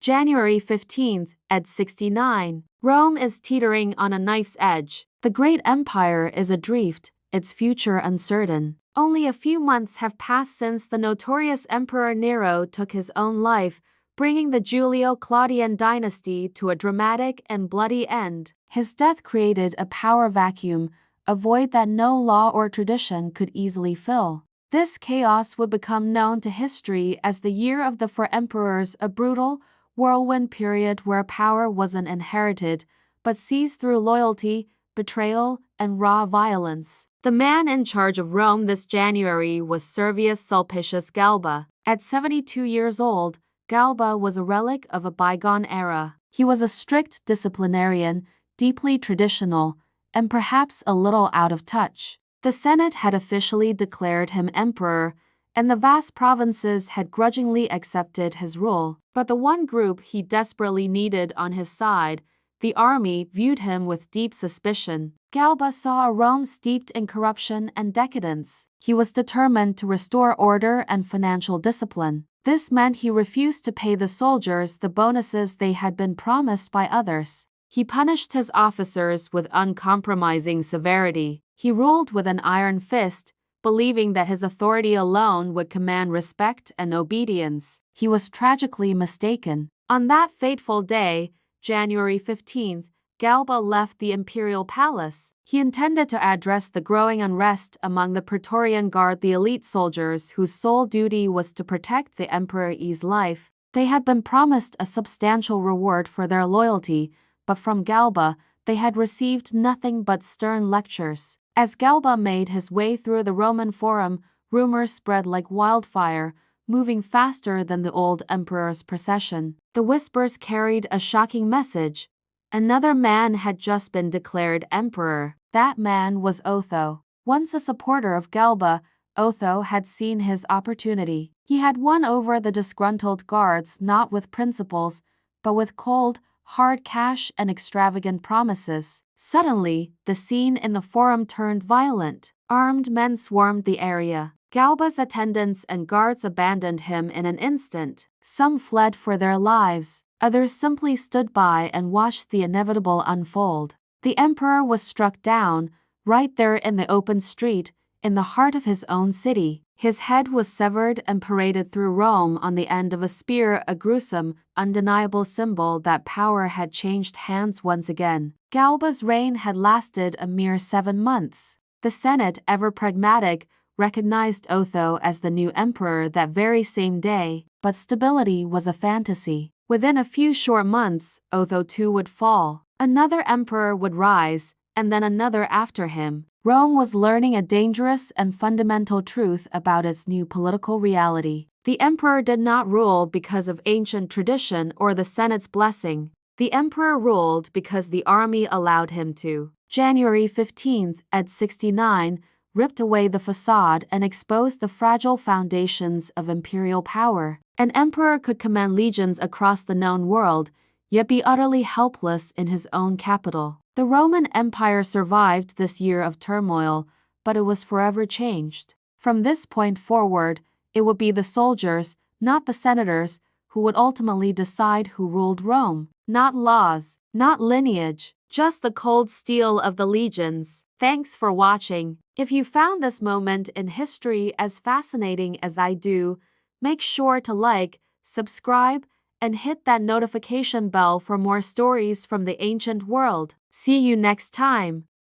January 15th, at 69. Rome is teetering on a knife's edge. The great empire is adrift, its future uncertain. Only a few months have passed since the notorious Emperor Nero took his own life, bringing the Julio-Claudian dynasty to a dramatic and bloody end. His death created a power vacuum, a void that no law or tradition could easily fill. This chaos would become known to history as the Year of the Four Emperors, a brutal, whirlwind period where power wasn't inherited, but seized through loyalty, betrayal, and raw violence. The man in charge of Rome this January was Servius Sulpicius Galba. At 72 years old, Galba was a relic of a bygone era. He was a strict disciplinarian, deeply traditional, and perhaps a little out of touch. The Senate had officially declared him emperor, and the vast provinces had grudgingly accepted his rule. But the one group he desperately needed on his side, the army, viewed him with deep suspicion. Galba saw a Rome steeped in corruption and decadence. He was determined to restore order and financial discipline. This meant he refused to pay the soldiers the bonuses they had been promised by others. He punished his officers with uncompromising severity. He ruled with an iron fist, believing that his authority alone would command respect and obedience. He was tragically mistaken. On that fateful day, January 15th, Galba left the imperial palace. He intended to address the growing unrest among the Praetorian Guard, the elite soldiers whose sole duty was to protect the emperor's life. They had been promised a substantial reward for their loyalty, but from Galba, they had received nothing but stern lectures. As Galba made his way through the Roman Forum, rumors spread like wildfire, moving faster than the old emperor's procession. The whispers carried a shocking message. Another man had just been declared emperor. That man was Otho. Once a supporter of Galba, Otho had seen his opportunity. He had won over the disgruntled guards not with principles, but with cold, hard cash and extravagant promises. Suddenly, the scene in the Forum turned violent. Armed men swarmed the area. Galba's attendants and guards abandoned him in an instant. Some fled for their lives. Others simply stood by and watched the inevitable unfold. The emperor was struck down, right there in the open street, in the heart of his own city. His head was severed and paraded through Rome on the end of a spear, a gruesome, undeniable symbol that power had changed hands once again. Galba's reign had lasted a mere 7 months. The Senate, ever pragmatic, recognized Otho as the new emperor that very same day, but stability was a fantasy. Within a few short months, Otho too would fall. Another emperor would rise, and then another after him. Rome was learning a dangerous and fundamental truth about its new political reality. The emperor did not rule because of ancient tradition or the Senate's blessing. The emperor ruled because the army allowed him to. January 15th, at 69, ripped away the facade and exposed the fragile foundations of imperial power. An emperor could command legions across the known world, yet be utterly helpless in his own capital. The Roman Empire survived this year of turmoil, but it was forever changed. From this point forward, it would be the soldiers, not the senators, who would ultimately decide who ruled Rome. Not laws, not lineage, just the cold steel of the legions. Thanks for watching. If you found this moment in history as fascinating as I do, make sure to like, subscribe, and hit that notification bell for more stories from the ancient world. See you next time.